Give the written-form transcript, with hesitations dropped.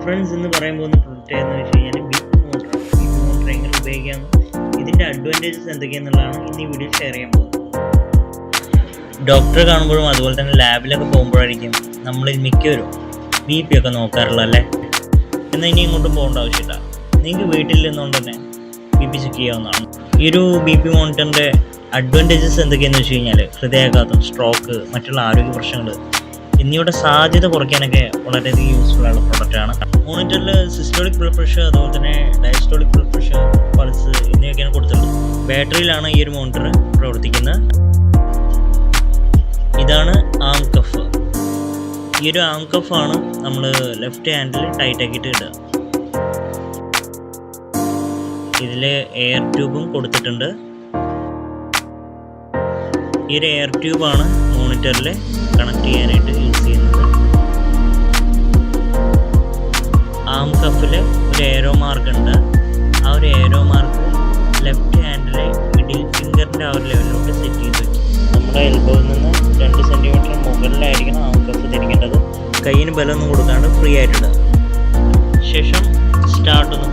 Friends എന്ന് പറയുമ്പോൾ ഒന്ന് പ്രൊഡക്റ്റ് എന്ന് വെച്ച് കഴിഞ്ഞാൽ ബിപി മോണിറ്റർ എങ്ങനെ ഉപയോഗിക്കാം, ഇതിൻ്റെ അഡ്വാൻറ്റേജസ് എന്തൊക്കെയാണെന്നുള്ളതാണ് ഇന്ന് ഈ വീഡിയോ ഷെയർ ചെയ്യാൻ പോകുന്നത്. ഡോക്ടറെ കാണുമ്പോഴും അതുപോലെ തന്നെ ലാബിലൊക്കെ പോകുമ്പോഴായിരിക്കും നമ്മളിൽ മിക്കവരും ബി പി ഒക്കെ നോക്കാറുള്ളത് അല്ലേ. എന്നാൽ ഇനി ഇങ്ങോട്ടും പോകേണ്ട ആവശ്യമില്ല, നിങ്ങൾക്ക് വീട്ടിൽ നിന്നുകൊണ്ട് തന്നെ ബി പി ചെക്ക് ചെയ്യാവുന്നതാണ്. ഈ ഒരു ബി പി മോണിറ്ററിൻ്റെ അഡ്വാൻറ്റേജസ് എന്തൊക്കെയാണെന്ന് വെച്ച് കഴിഞ്ഞാൽ ഹൃദയാഘാതം, സ്ട്രോക്ക്, മറ്റുള്ള ആരോഗ്യ പ്രശ്നങ്ങൾ എന്നിവയുടെ സാധ്യത കുറയ്ക്കാനൊക്കെ വളരെയധികം യൂസ്ഫുൾ ആയുള്ള പ്രൊഡക്റ്റാണ്. മോണിറ്ററിൽ സിസ്റ്റോളിക് ബ്ലഡ് പ്രഷർ, അതുപോലെ തന്നെ ഡയസ്റ്റോളിക് ബ്ലഡ് പ്രഷർ, പൾസ് എന്നിവയൊക്കെയാണ് കൊടുത്തിട്ടുള്ളത്. ബാറ്ററിയിലാണ് ഈ ഒരു മോണിറ്റർ പ്രവർത്തിക്കുന്നത്. ഇതാണ് ആം കഫ്. ഈ ഒരു ആം കഫാണ് നമ്മൾ ലെഫ്റ്റ് ഹാൻഡിൽ ടൈറ്റ് ആക്കിയിട്ട് ഇടുക. ഇതിൽ എയർ ട്യൂബും കൊടുത്തിട്ടുണ്ട്. ഈ ഒരു എയർ ട്യൂബാണ് മോണിറ്ററിൽ കണക്ട് ചെയ്യാനായിട്ട് യൂസ് ചെയ്യുന്നത്. ആം കഫിൽ ഒരു ഏരോ മാർക്ക് ഉണ്ട്. ആ ഒരു ഏരോ മാർക്ക് ലെഫ്റ്റ് ഹാൻഡിലെ മിഡിൽ ഫിംഗറിൻ്റെ ആ ഒരു ലെവലിലോട്ട് സെറ്റ് ചെയ്ത് വയ്ക്കും. നമ്മുടെ എൽബോയിൽ നിന്ന് 2 സെൻറ്റിമീറ്റർ മുകളിലായിരിക്കണം ആം കഫ് ധരിക്കേണ്ടത്. കയ്യിന് ബലമൊന്നും കൊടുക്കാണ്ട് ഫ്രീ ആയിട്ടിടുക. ശേഷം സ്റ്റാർട്ട് ഒന്ന്